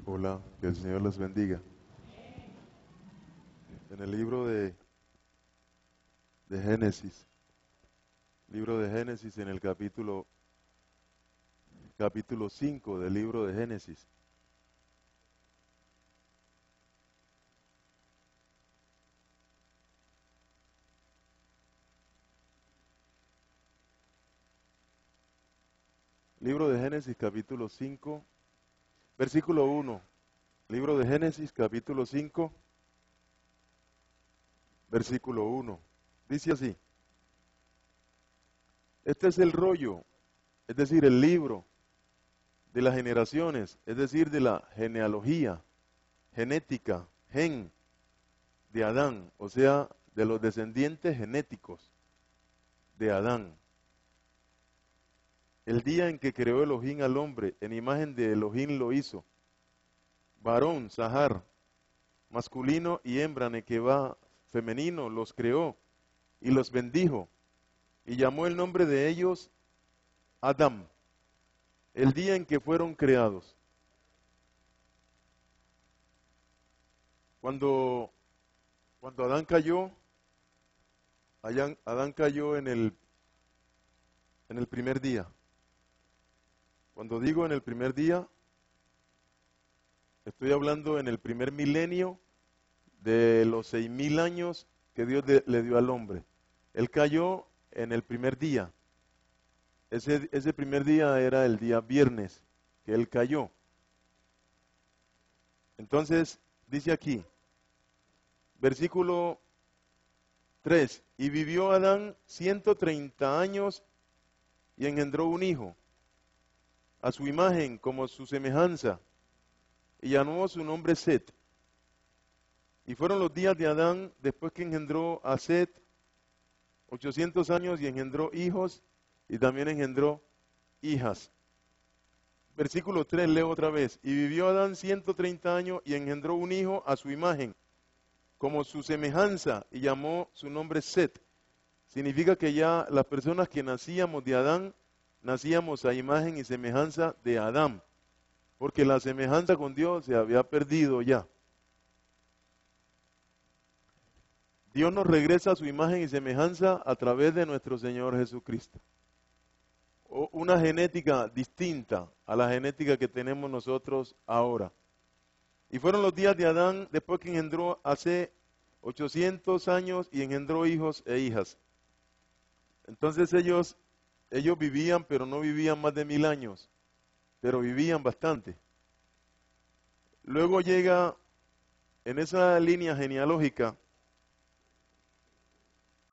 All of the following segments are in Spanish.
Hola, que el Señor les bendiga. En el libro de Génesis, en el capítulo 5 del libro de Génesis, libro de Génesis capítulo 5, versículo 1, libro de Génesis capítulo 5, versículo 1, dice así: este es el rollo, es decir, el libro de las generaciones, es decir, de la genealogía, genética, gen de Adán, o sea, de los descendientes genéticos de Adán. El día en que creó Elohim al hombre, en imagen de Elohim lo hizo. Varón, Zahar, masculino y hembra, Nequevá, femenino, los creó y los bendijo. Y llamó el nombre de ellos Adam, el día en que fueron creados. Cuando Adán cayó, Adán cayó en el primer día. Cuando digo en el primer día, estoy hablando en el primer milenio de los 6.000 años que Dios le dio al hombre. Él cayó en el primer día. Ese primer día era el día viernes que él cayó. Entonces, dice aquí, versículo 3, y vivió Adán 130 años y engendró un hijo, a su imagen como su semejanza, y llamó su nombre Set. Y fueron los días de Adán después que engendró a Set 800 años y engendró hijos y también engendró hijas. Versículo 3, leo otra vez. Y vivió Adán 130 años y engendró un hijo a su imagen, como su semejanza, y llamó su nombre Set. Significa que ya las personas que nacíamos de Adán, nacíamos a imagen y semejanza de Adán, porque la semejanza con Dios se había perdido ya. Dios nos regresa a su imagen y semejanza a través de nuestro Señor Jesucristo. Una genética distinta a la genética que tenemos nosotros ahora. Y fueron los días de Adán después que engendró hace 800 años y engendró hijos e hijas. Entonces ellos vivían, pero no vivían más de 1.000 años, pero vivían bastante. Luego llega en esa línea genealógica,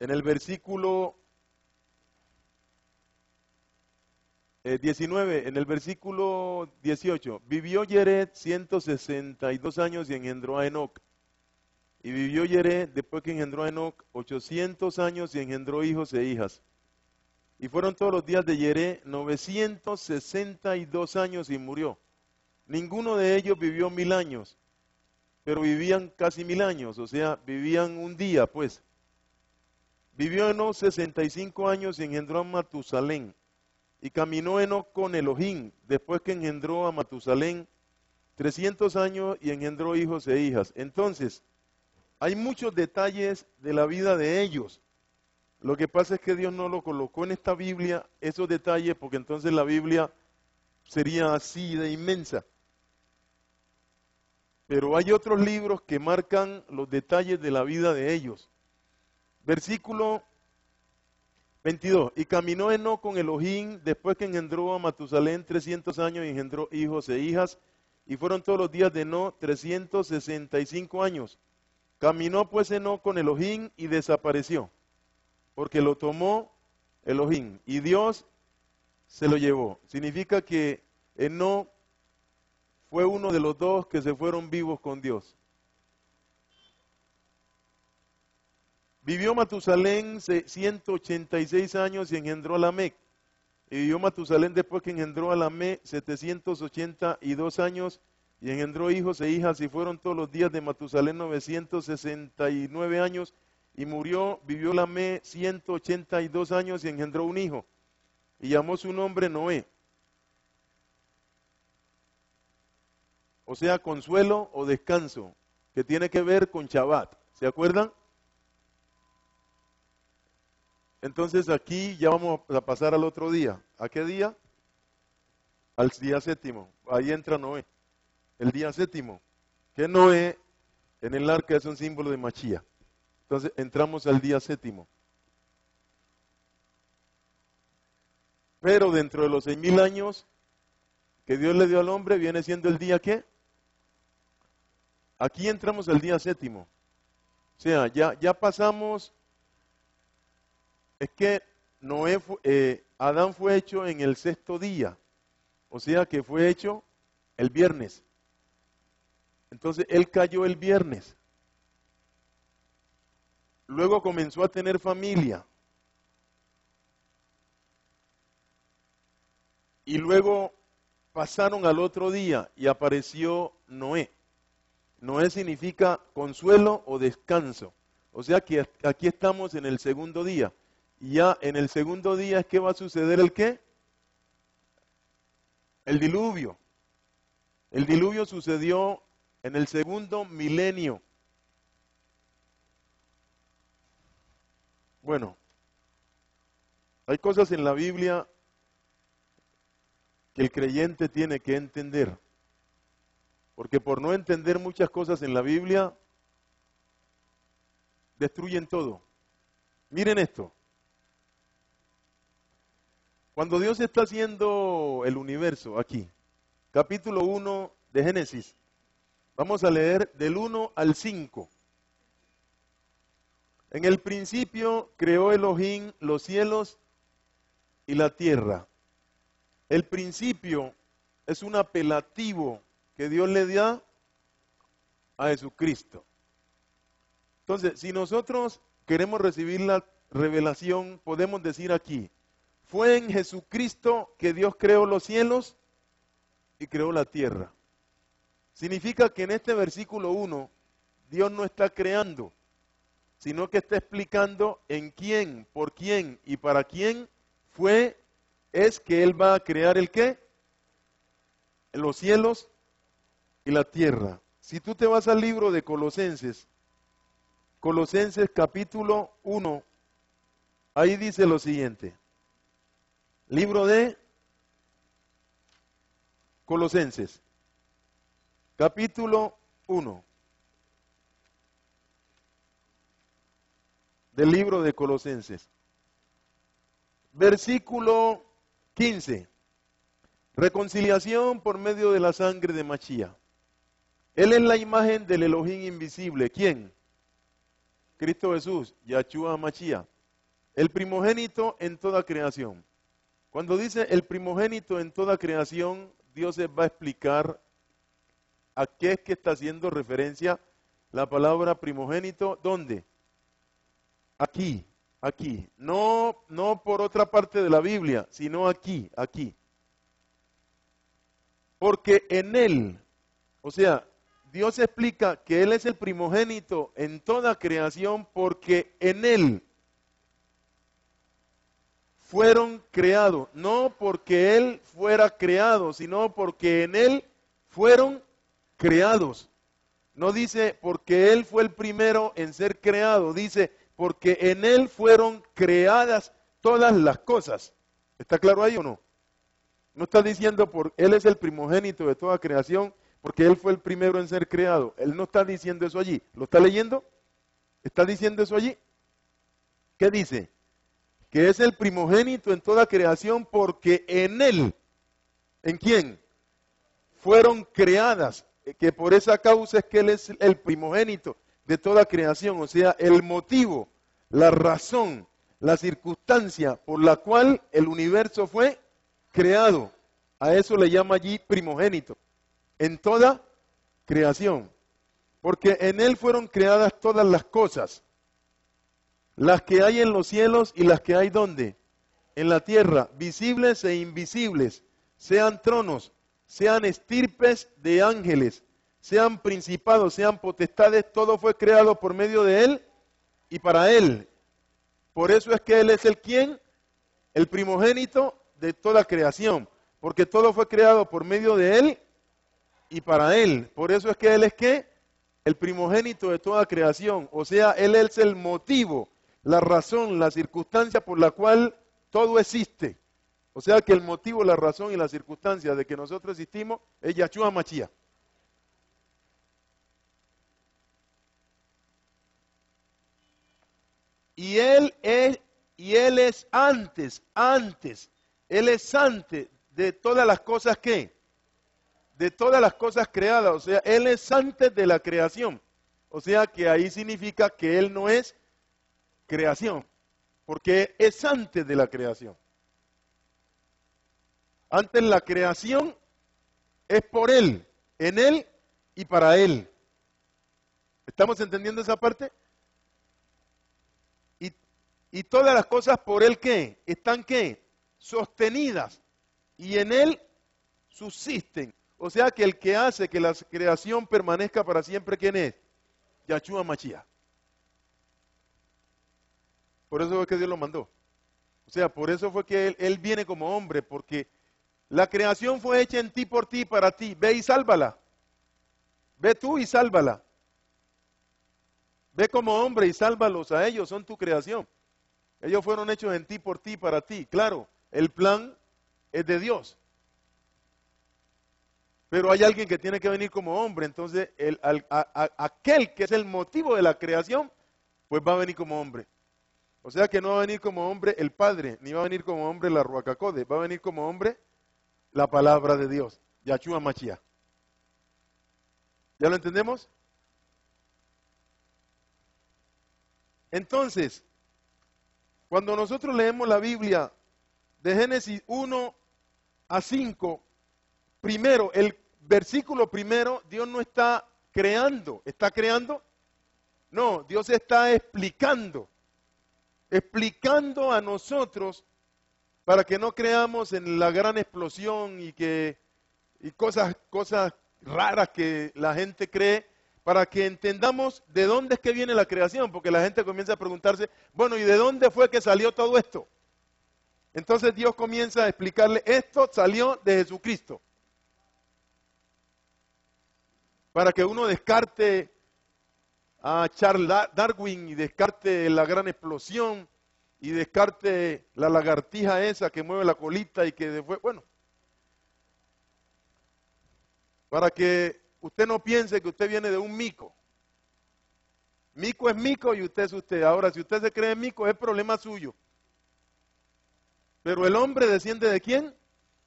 en el versículo 19, en el versículo 18, vivió Yered 162 años y engendró a Enoc. Y vivió Yered, después que engendró a Enoc, 800 años y engendró hijos e hijas. Y fueron todos los días de Yered 962 años y murió. Ninguno de ellos vivió 1.000 años, pero vivían casi 1.000 años, o sea, vivían un día, pues. Vivió Enoc 65 años y engendró a Matusalén. Y caminó Enoc con Elohim, después que engendró a Matusalén 300 años y engendró hijos e hijas. Entonces, hay muchos detalles de la vida de ellos. Lo que pasa es que Dios no lo colocó en esta Biblia, esos detalles, porque entonces la Biblia sería así de inmensa. Pero hay otros libros que marcan los detalles de la vida de ellos. Versículo 22. Y caminó Enoc con Elohim después que engendró a Matusalén 300 años y engendró hijos e hijas. Y fueron todos los días de Enoc 365 años. Caminó pues Enoc con Elohim y desapareció, porque lo tomó Elohim y Dios se lo llevó. Significa que Enoc fue uno de los dos que se fueron vivos con Dios. Vivió Matusalén 186 años y engendró a Lamec. Y vivió Matusalén después que engendró a Lamec 782 años y engendró hijos e hijas, y fueron todos los días de Matusalén 969 años y murió. Vivió Lamec 182 años y engendró un hijo y llamó su nombre Noé. o sea, consuelo o descanso, que tiene que ver con Shabbat. ¿Se acuerdan? Entonces aquí ya vamos a pasar al otro día. ¿A qué día? Al día séptimo. Ahí entra Noé. El día séptimo. Que Noé en el arca es un símbolo de Mashiach. Entonces entramos al día séptimo. Pero dentro de los 6.000 años que Dios le dio al hombre, viene siendo el día ¿qué? Aquí entramos al día séptimo. O sea, ya pasamos, es que Adán fue hecho en el sexto día. O sea que fue hecho el viernes. Entonces él cayó el viernes. Luego comenzó a tener familia. Y luego pasaron al otro día y apareció Noé. Noé significa consuelo o descanso. O sea que aquí estamos en el segundo día. Y ya en el segundo día es que va a suceder el qué? El diluvio. El diluvio sucedió en el segundo milenio. Bueno, hay cosas en la Biblia que el creyente tiene que entender. Porque por no entender muchas cosas en la Biblia, destruyen todo. Miren esto. Cuando Dios está haciendo el universo aquí, capítulo 1 de Génesis, vamos a leer del 1 al 5. En el principio creó Elohim los cielos y la tierra. El principio es un apelativo que Dios le da a Jesucristo. Entonces, si nosotros queremos recibir la revelación, podemos decir aquí, fue en Jesucristo que Dios creó los cielos y creó la tierra. Significa que en este versículo 1, Dios no está creando, sino que está explicando en quién, por quién y para quién es que Él va a crear el qué, los cielos y la tierra. Si tú te vas al libro de Colosenses, Colosenses capítulo 1, ahí dice lo siguiente. Libro de Colosenses, capítulo 1, del libro de Colosenses. Versículo 15. Reconciliación por medio de la sangre de Mashiach. Él es la imagen del Elohim invisible. ¿Quién? Cristo Jesús, Yahshua Mashiach. El primogénito en toda creación. Cuando dice el primogénito en toda creación, Dios les va a explicar a qué es que está haciendo referencia la palabra primogénito. ¿Dónde? Aquí. No por otra parte de la Biblia, sino aquí. Porque en Él, o sea, Dios explica que Él es el primogénito en toda creación porque en Él fueron creados, no porque Él fuera creado, sino porque en Él fueron creados. No dice porque Él fue el primero en ser creado, dice porque en Él fueron creadas todas las cosas. ¿Está claro ahí o no? No está diciendo Él es el primogénito de toda creación porque Él fue el primero en ser creado. Él no está diciendo eso allí. ¿Lo está leyendo? ¿Está diciendo eso allí? ¿Qué dice? Que es el primogénito en toda creación porque en Él, ¿en quién? Fueron creadas, que por esa causa es que Él es el primogénito de toda creación, o sea, el motivo, la razón, la circunstancia por la cual el universo fue creado. A eso le llama allí primogénito, en toda creación, porque en Él fueron creadas todas las cosas. Las que hay en los cielos y las que hay ¿dónde? En la tierra, visibles e invisibles, sean tronos, sean estirpes de ángeles, sean principados, sean potestades, todo fue creado por medio de Él y para Él. Por eso es que Él es el ¿quién? El primogénito de toda creación, porque todo fue creado por medio de Él y para Él. Por eso es que Él es ¿qué? El primogénito de toda creación. O sea, Él es el motivo, la razón, la circunstancia por la cual todo existe. O sea que el motivo, la razón y la circunstancia de que nosotros existimos es Yahshua Mashiach. Y Él es antes, Él es antes de todas las cosas que, de todas las cosas creadas, o sea, Él es antes de la creación. O sea que ahí significa que Él no es creación, porque es antes de la creación. Antes la creación es por Él, en Él y para Él. ¿Estamos entendiendo esa parte? Y todas las cosas por Él ¿qué? Están ¿qué? Sostenidas y en Él subsisten. O sea que el que hace que la creación permanezca para siempre, ¿quién es? Yahshua Mashiach. Por eso fue que Dios lo mandó. O sea, por eso fue que él viene como hombre, porque la creación fue hecha en ti, por ti, para ti. Ve y sálvala. Ve tú y sálvala. Ve como hombre y sálvalos a ellos, son tu creación. Ellos fueron hechos en ti, por ti, para ti. Claro, el plan es de Dios. Pero hay alguien que tiene que venir como hombre, entonces aquel que es el motivo de la creación, pues va a venir como hombre. O sea que no va a venir como hombre el Padre, ni va a venir como hombre la Ruach HaKodesh, va a venir como hombre la palabra de Dios, Yahshua Mashiach. ¿Ya lo entendemos? Entonces, cuando nosotros leemos la Biblia de Génesis 1 a 5, primero, el versículo primero, Dios no está creando, ¿está creando? No, Dios está explicando a nosotros para que no creamos en la gran explosión y cosas raras que la gente cree, para que entendamos de dónde es que viene la creación, porque la gente comienza a preguntarse, bueno, ¿y de dónde fue que salió todo esto? Entonces Dios comienza a explicarle, esto salió de Jesucristo. Para que uno descarte a Charles Darwin y descarte la gran explosión y descarte la lagartija esa que mueve la colita y que después, bueno, para que usted no piense que usted viene de un mico. Mico es mico y usted es usted. Ahora, si usted se cree mico, es problema suyo. Pero el hombre desciende ¿de quién?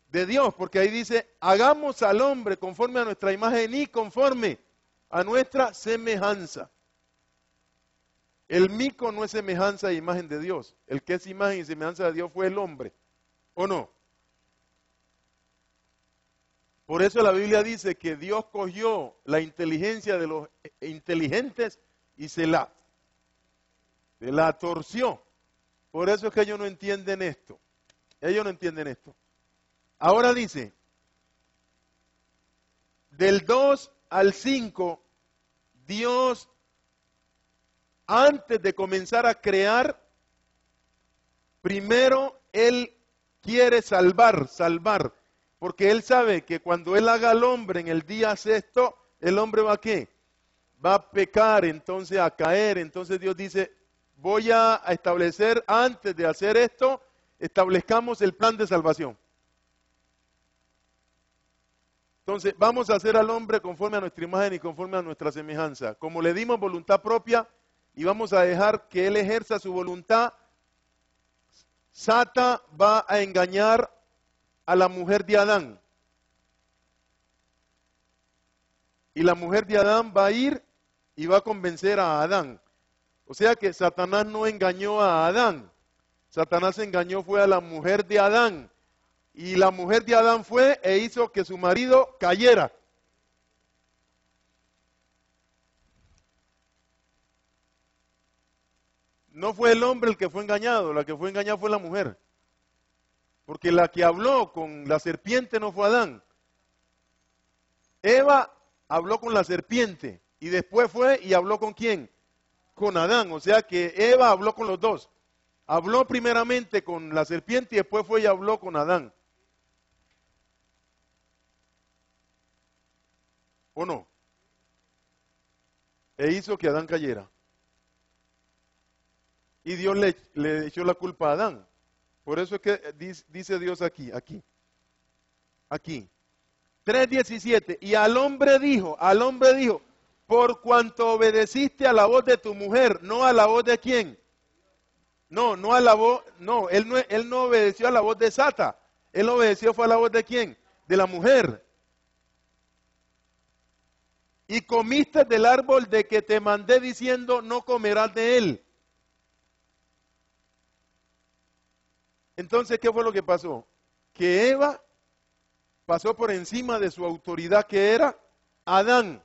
De Dios, porque ahí dice, hagamos al hombre conforme a nuestra imagen y conforme a nuestra semejanza. El mico no es semejanza e imagen de Dios. El que es imagen y semejanza de Dios fue el hombre, ¿o no? Por eso la Biblia dice que Dios cogió la inteligencia de los inteligentes y se la torció. Por eso es que ellos no entienden esto. Ellos no entienden esto. Ahora dice, del 2 al 5, Dios, antes de comenzar a crear, primero Él quiere salvar, porque Él sabe que cuando Él haga al hombre en el día sexto, el hombre va a ¿qué? Va a pecar, entonces a caer. Entonces Dios dice, voy a establecer, antes de hacer esto, establezcamos el plan de salvación. Entonces, vamos a hacer al hombre conforme a nuestra imagen y conforme a nuestra semejanza. Como le dimos voluntad propia y vamos a dejar que Él ejerza su voluntad, Sata va a engañar a la mujer de Adán. Y la mujer de Adán va a ir y va a convencer a Adán. O sea que Satanás no engañó a Adán. Satanás engañó fue a la mujer de Adán. Y la mujer de Adán fue e hizo que su marido cayera. No fue el hombre el que fue engañado, la que fue engañada fue la mujer. Porque la que habló con la serpiente no fue Adán. Eva habló con la serpiente y después fue y habló con ¿quién? Con Adán. O sea que Eva habló con los dos. Habló primeramente con la serpiente y después fue y habló con Adán. ¿O no? E hizo que Adán cayera. Y Dios le echó la culpa a Adán. Por eso es que dice Dios aquí. 3:17. Y al hombre dijo, por cuanto obedeciste a la voz de tu mujer, no a la voz de quién. No a la voz, él no obedeció a la voz de Sata. Él obedeció fue a la voz de quién, de la mujer. Y comiste del árbol de que te mandé diciendo, no comerás de él. Entonces, ¿qué fue lo que pasó? Que Eva pasó por encima de su autoridad, que era Adán.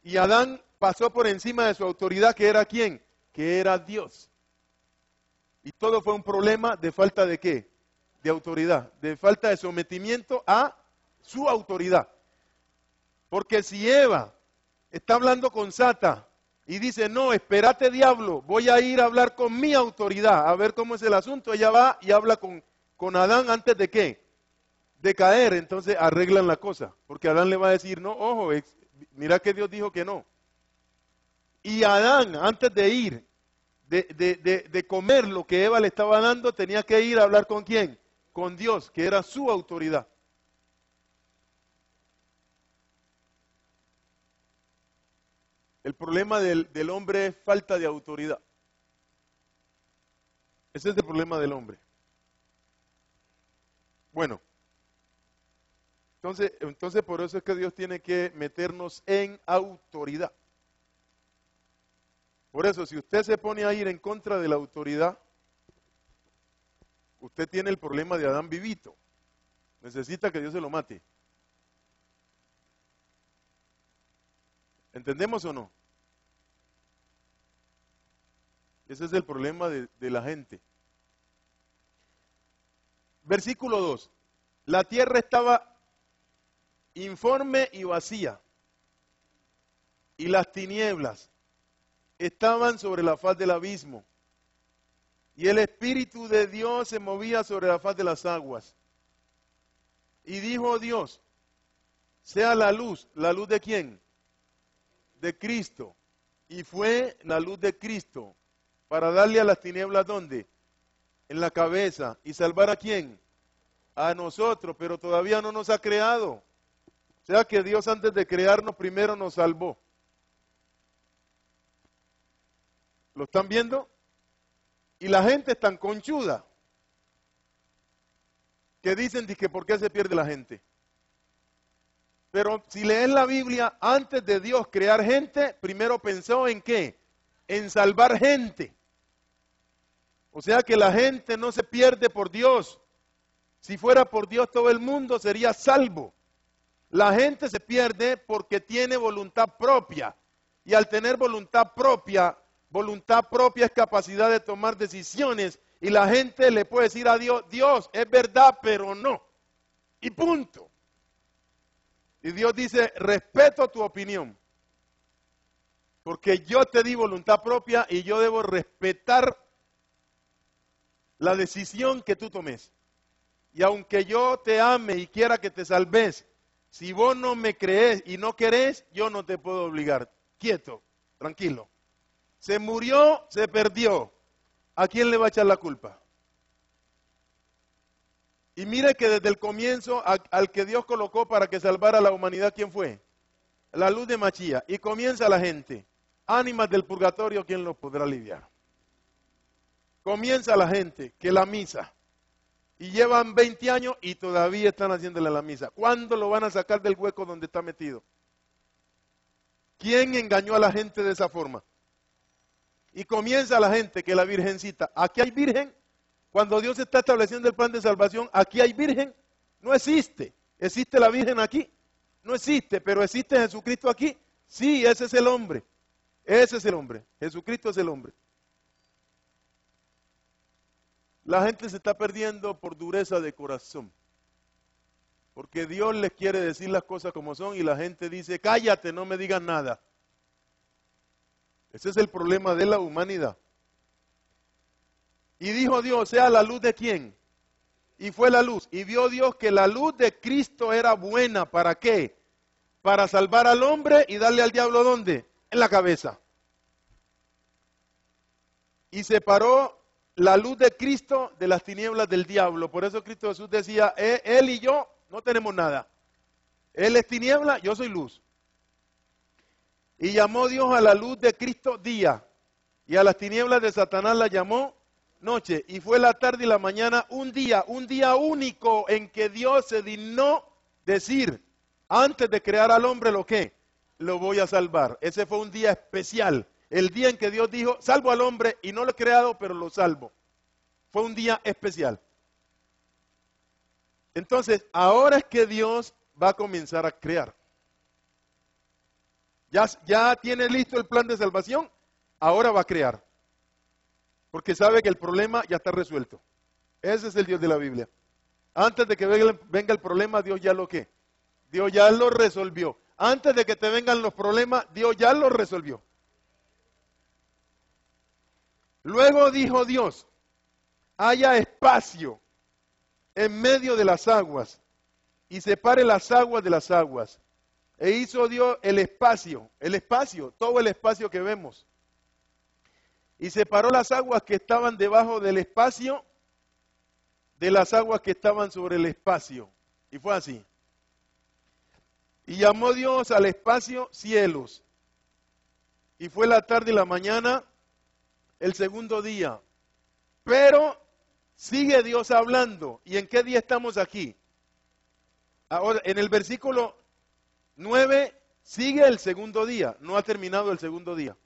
Y Adán pasó por encima de su autoridad, que era ¿quién? Que era Dios. Y todo fue un problema de falta de ¿qué? De autoridad, de falta de sometimiento a su autoridad. Porque si Eva está hablando con Sata y dice, no, espérate diablo, voy a ir a hablar con mi autoridad, a ver cómo es el asunto, ella va y habla con Adán antes de ¿qué? De caer, entonces arreglan la cosa. Porque Adán le va a decir, no, ojo, mira que Dios dijo que no. Y Adán, antes de ir, de comer lo que Eva le estaba dando, tenía que ir a hablar con ¿quién? Con Dios, que era su autoridad. El problema del hombre es falta de autoridad. Ese es el problema del hombre. Bueno, entonces por eso es que Dios tiene que meternos en autoridad. Por eso, si usted se pone a ir en contra de la autoridad, usted tiene el problema de Adán vivito. Necesita que Dios se lo mate. ¿Entendemos o no? Ese es el problema de la gente. Versículo 2. La tierra estaba informe y vacía, y las tinieblas estaban sobre la faz del abismo, y el Espíritu de Dios se movía sobre la faz de las aguas. Y dijo Dios, sea la luz ¿de quién? De Cristo. Y fue la luz de Cristo para darle a las tinieblas, ¿dónde? En la cabeza. ¿Y salvar a quién? A nosotros, pero todavía no nos ha creado. O sea que Dios antes de crearnos primero nos salvó. ¿Lo están viendo? Y la gente es tan conchuda que dicen que ¿por qué se pierde la gente? Pero si lees la Biblia, antes de Dios crear gente, primero pensó en ¿qué? En salvar gente. O sea que la gente no se pierde por Dios. Si fuera por Dios todo el mundo sería salvo. La gente se pierde porque tiene voluntad propia. Y al tener voluntad propia es capacidad de tomar decisiones. Y la gente le puede decir a Dios, Dios, es verdad, pero no. Y punto. Y Dios dice, respeto tu opinión. Porque yo te di voluntad propia y yo debo respetar la decisión que tú tomes. Y aunque yo te ame y quiera que te salves, si vos no me crees y no querés, yo no te puedo obligar. Quieto, tranquilo. Se murió, se perdió. ¿A quién le va a echar la culpa? Y mire que desde el comienzo, al que Dios colocó para que salvara a la humanidad, ¿quién fue? La luz de Machía. Y comienza la gente. Ánimas del purgatorio, ¿quién los podrá aliviar? Comienza la gente, que la misa. Y llevan 20 años y todavía están haciéndole la misa. ¿Cuándo lo van a sacar del hueco donde está metido? ¿Quién engañó a la gente de esa forma? Y comienza la gente, que la virgencita. ¿Aquí hay virgen? Cuando Dios está estableciendo el plan de salvación, ¿aquí hay virgen? No existe. ¿Existe la virgen aquí? No existe, pero ¿existe Jesucristo aquí? Sí, ese es el hombre. Ese es el hombre. Jesucristo es el hombre. La gente se está perdiendo por dureza de corazón. Porque Dios les quiere decir las cosas como son y la gente dice, cállate, no me digas nada. Ese es el problema de la humanidad. Y dijo Dios, sea la luz de quién. Y fue la luz. Y vio Dios que la luz de Cristo era buena. ¿Para qué? para salvar al hombre y darle al diablo ¿dónde? En la cabeza. Y separó la luz de Cristo de las tinieblas del diablo. Por eso Cristo Jesús decía, Él y yo no tenemos nada. Él es tiniebla, yo soy luz. Y llamó Dios a la luz de Cristo día, y a las tinieblas de Satanás la llamó noche. Y fue la tarde y la mañana un día único en que Dios se dignó decir, antes de crear al hombre, ¿lo qué? Lo voy a salvar. Ese fue un día especial. El día en que Dios dijo, salvo al hombre y no lo he creado, pero lo salvo. Fue un día especial. Entonces, ahora es que Dios va a comenzar a crear. Ya tiene listo el plan de salvación, ahora va a crear. Porque sabe que el problema ya está resuelto. Ese es el Dios de la Biblia. Antes de que venga el problema, Dios ya lo ¿qué? Dios ya lo resolvió. Antes de que te vengan los problemas, Dios ya lo resolvió. Luego dijo Dios, haya espacio en medio de las aguas y separe las aguas de las aguas. E hizo Dios el espacio, todo el espacio que vemos. Y separó las aguas que estaban debajo del espacio de las aguas que estaban sobre el espacio. Y fue así. Y llamó Dios al espacio cielos. Y fue la tarde y la mañana el segundo día. Pero sigue Dios hablando. ¿Y en qué día estamos aquí? Ahora, en el versículo 9 sigue el segundo día, no ha terminado el segundo día.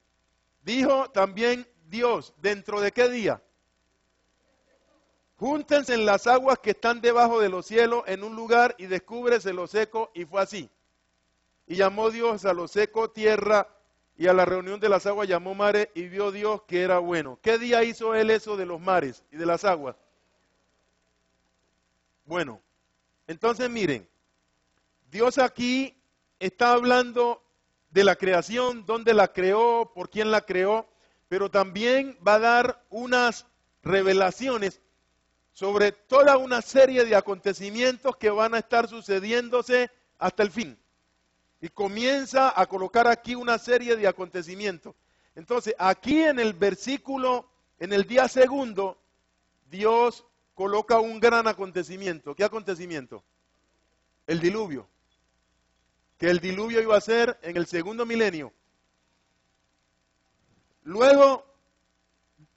Dijo también Dios, ¿dentro de qué día? Júntense en las aguas que están debajo de los cielos en un lugar y descúbrese lo seco, y fue así. Y llamó Dios a lo seco tierra, y a la reunión de las aguas llamó mares, y vio Dios que era bueno. ¿Qué día hizo él eso de los mares y de las aguas? Bueno, entonces miren, Dios aquí está hablando de la creación, dónde la creó, por quién la creó, pero también va a dar unas revelaciones sobre toda una serie de acontecimientos que van a estar sucediéndose hasta el fin. Y comienza a colocar aquí una serie de acontecimientos. Entonces, aquí en el versículo, en el día segundo, Dios coloca un gran acontecimiento. ¿Qué acontecimiento? El diluvio. Que el diluvio iba a ser en el segundo milenio. Luego,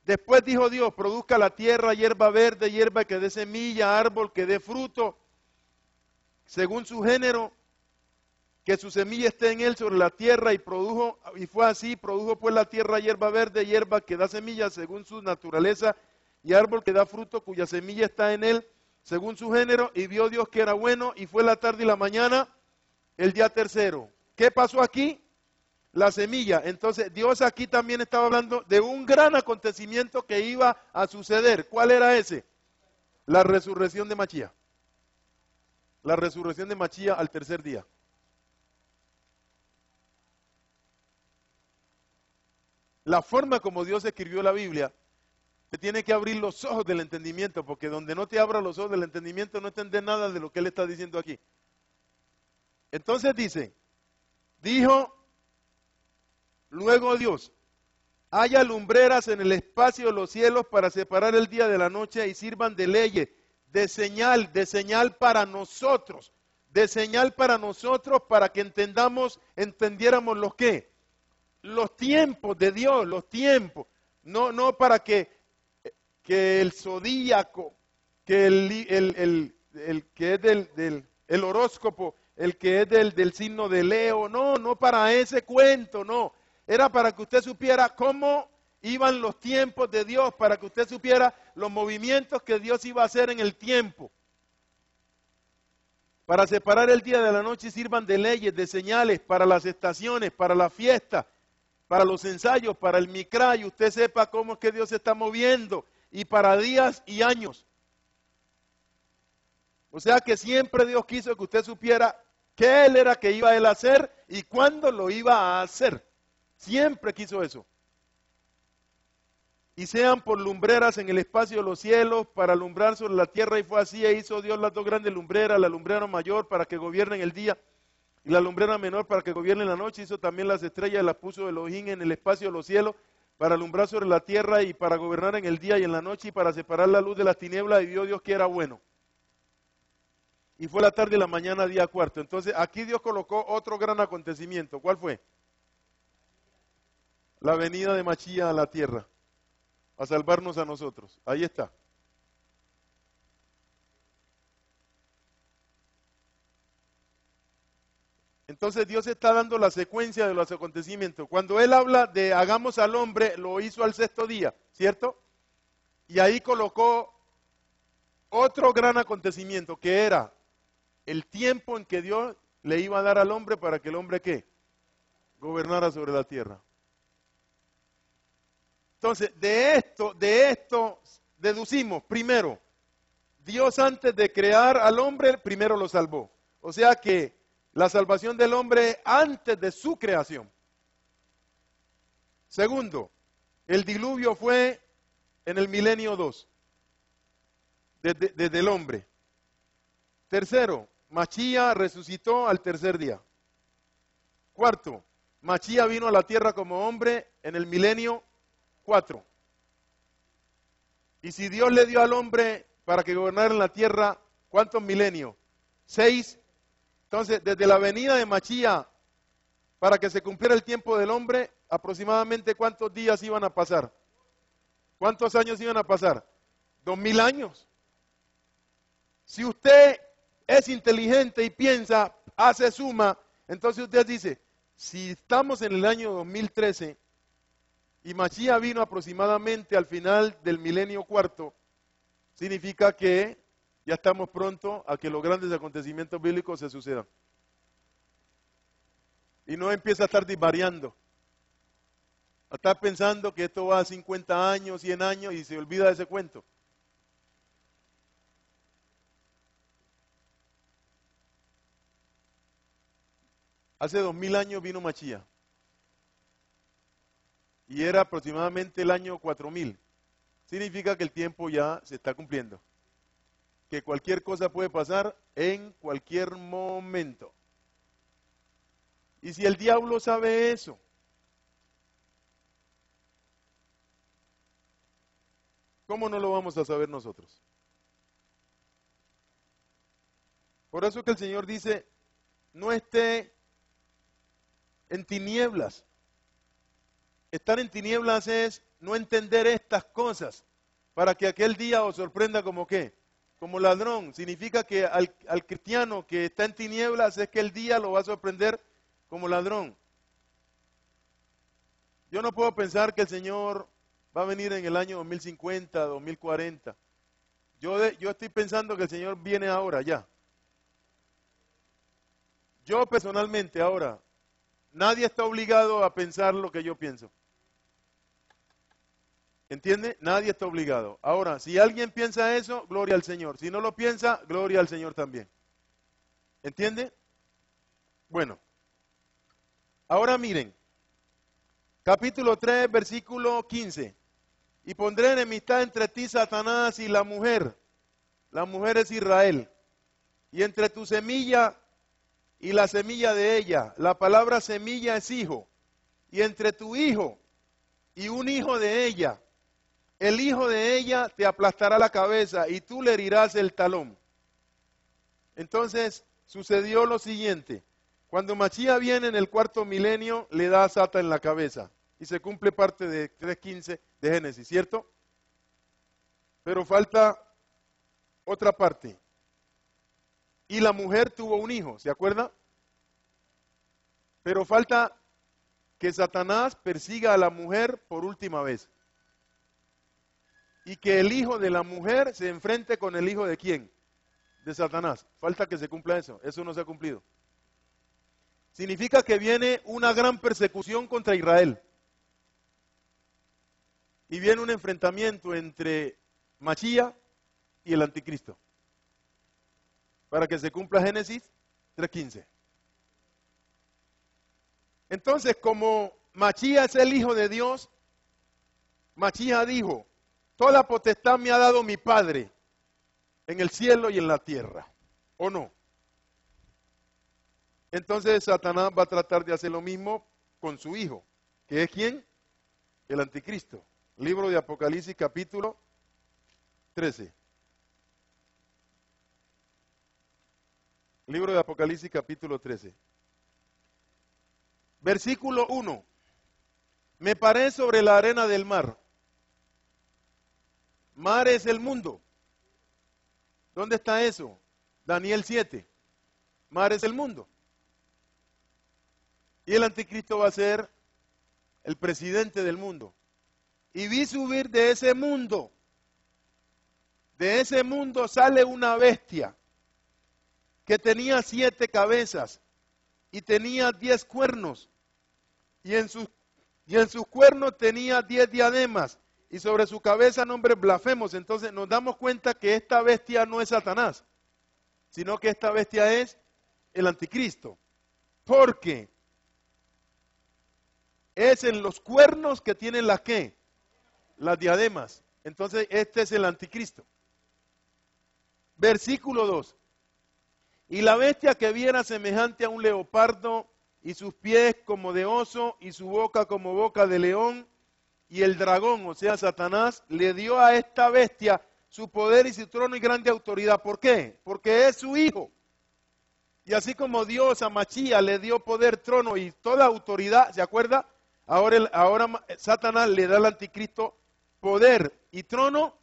después dijo Dios, produzca la tierra hierba verde, hierba que dé semilla, árbol que dé fruto, según su género, que su semilla esté en él sobre la tierra, y produjo, y fue así, produjo pues la tierra hierba verde, hierba que da semilla según su naturaleza, y árbol que da fruto cuya semilla está en él, según su género, y vio Dios que era bueno, y fue la tarde y la mañana, el día tercero. ¿Qué pasó aquí? La semilla. Entonces Dios aquí también estaba hablando de un gran acontecimiento que iba a suceder. ¿Cuál era ese? La resurrección de Machía. La resurrección de Machía al tercer día. La forma como Dios escribió la Biblia, te tiene que abrir los ojos del entendimiento, porque donde no te abra los ojos del entendimiento no entendés nada de lo que Él está diciendo aquí. Entonces dijo luego Dios, haya lumbreras en el espacio de los cielos para separar el día de la noche y sirvan de leyes, de señal para nosotros, para que entendiéramos los qué, los tiempos de Dios, los tiempos, no para que el zodíaco, que el que es el horóscopo, el que es del signo de Leo, no para ese cuento, no. Era para que usted supiera cómo iban los tiempos de Dios, para que usted supiera los movimientos que Dios iba a hacer en el tiempo. Para separar el día de la noche sirvan de leyes, de señales, para las estaciones, para la fiesta, para los ensayos, para el Micra, y usted sepa cómo es que Dios se está moviendo, y para días y años. O sea que siempre Dios quiso que usted supiera qué Él era que iba a hacer y cuándo lo iba a hacer. Siempre quiso eso. Y sean por lumbreras en el espacio de los cielos para alumbrar sobre la tierra, y fue así, e hizo Dios las dos grandes lumbreras, la lumbrera mayor para que gobiernen el día Y la lumbrera menor para que gobierne la noche, hizo también las estrellas, las puso Elohim en el espacio de los cielos, para alumbrar sobre la tierra y para gobernar en el día y en la noche y para separar la luz de las tinieblas, y vio Dios que era bueno. Y fue la tarde y la mañana, día cuarto. Entonces aquí Dios colocó otro gran acontecimiento. ¿Cuál fue? La venida de Machía a la tierra, a salvarnos a nosotros. Ahí está. Entonces Dios está dando la secuencia de los acontecimientos. Cuando Él habla de hagamos al hombre, lo hizo al sexto día, ¿cierto? Y ahí colocó otro gran acontecimiento, que era el tiempo en que Dios le iba a dar al hombre para que el hombre, ¿qué? Gobernara sobre la tierra. Entonces, de esto deducimos, primero, Dios antes de crear al hombre, primero lo salvó. O sea que la salvación del hombre antes de su creación. Segundo, el diluvio fue en el milenio 2, desde el hombre. Tercero, Machía resucitó al tercer día. Cuarto, Machía vino a la tierra como hombre en el milenio 4. Y si Dios le dio al hombre para que gobernara en la tierra, ¿cuántos milenios? 6. Entonces, desde la venida de Machía, para que se cumpliera el tiempo del hombre, aproximadamente ¿cuántos días iban a pasar? ¿Cuántos años iban a pasar? 2000 años. Si usted es inteligente y piensa, hace suma, entonces usted dice, si estamos en el año 2013 y Machía vino aproximadamente al final del milenio cuarto, significa que ya estamos pronto a que los grandes acontecimientos bíblicos se sucedan. Y no empieza a estar disvariando, a estar pensando que esto va a 50 años, 100 años y se olvida de ese cuento. Hace 2000 años vino Machía y era aproximadamente el año 4000. Significa que el tiempo ya se está cumpliendo, que cualquier cosa puede pasar en cualquier momento. Y si el diablo sabe eso, ¿cómo no lo vamos a saber nosotros? Por eso que el Señor dice, no esté en tinieblas. Estar en tinieblas es no entender estas cosas, para que aquel día os sorprenda como qué, como ladrón. Significa que al cristiano que está en tinieblas es que el día lo va a sorprender como ladrón. Yo no puedo pensar que el Señor va a venir en el año 2050, 2040. Yo estoy pensando que el Señor viene ahora, ya. Yo personalmente ahora, nadie está obligado a pensar lo que yo pienso. ¿Entiende? Nadie está obligado. Ahora, si alguien piensa eso, gloria al Señor. Si no lo piensa, gloria al Señor también. ¿Entiende? Bueno, ahora miren, capítulo 3, versículo 15. Y pondré enemistad entre ti, Satanás, y la mujer. La mujer es Israel. Y entre tu semilla y la semilla de ella. La palabra semilla es hijo. Y entre tu hijo y un hijo de ella. El hijo de ella te aplastará la cabeza y tú le herirás el talón. Entonces sucedió lo siguiente. Cuando Machía viene en el cuarto milenio, le da a Satan en la cabeza. Y se cumple parte de 3:15 de Génesis, ¿cierto? Pero falta otra parte. Y la mujer tuvo un hijo, ¿se acuerda? Pero falta que Satanás persiga a la mujer por última vez. Y que el hijo de la mujer se enfrente con el hijo de ¿quién? De Satanás. Falta que se cumpla eso. Eso no se ha cumplido. Significa que viene una gran persecución contra Israel. Y viene un enfrentamiento entre Machía y el anticristo. Para que se cumpla Génesis 3:15. Entonces, como Machía es el hijo de Dios, Machía dijo, toda potestad me ha dado mi Padre en el cielo y en la tierra. ¿O no? Entonces Satanás va a tratar de hacer lo mismo con su hijo, que es ¿quién? El anticristo. Libro de Apocalipsis capítulo 13. Libro de Apocalipsis capítulo 13. Versículo 1. Me paré sobre la arena del mar. Mar es el mundo. ¿Dónde está eso? Daniel 7. Mar es el mundo. Y el anticristo va a ser el presidente del mundo. Y vi subir de ese mundo sale una bestia que tenía 7 cabezas y tenía 10 cuernos. Y en sus cuernos tenía 10 diademas. Y sobre su cabeza nombres blasfemos. Entonces nos damos cuenta que esta bestia no es Satanás, sino que esta bestia es el anticristo. Porque es en los cuernos que tienen las ¿qué? Las diademas. Entonces este es el anticristo. Versículo 2. Y la bestia que viera semejante a un leopardo, y sus pies como de oso, y su boca como boca de león, y el dragón, o sea Satanás, le dio a esta bestia su poder y su trono y grande autoridad. ¿Por qué? Porque es su hijo. Y así como Dios a Machía le dio poder, trono y toda autoridad, ¿se acuerda? Ahora Satanás le da al anticristo poder y trono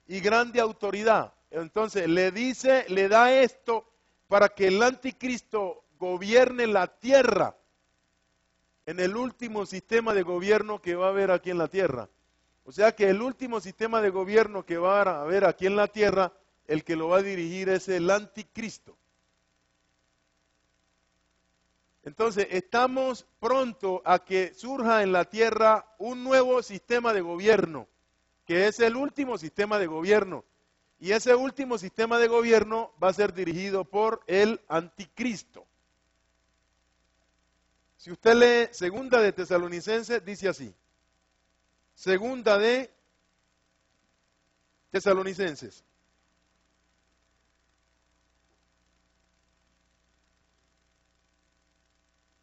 y grande autoridad. Entonces le da esto para que el anticristo gobierne la tierra en el último sistema de gobierno que va a haber aquí en la tierra. O sea que el último sistema de gobierno que va a haber aquí en la tierra, el que lo va a dirigir es el anticristo. Entonces, estamos pronto a que surja en la tierra un nuevo sistema de gobierno, que es el último sistema de gobierno. Y ese último sistema de gobierno va a ser dirigido por el anticristo. Si usted lee Segunda de Tesalonicenses, dice así. Segunda de Tesalonicenses.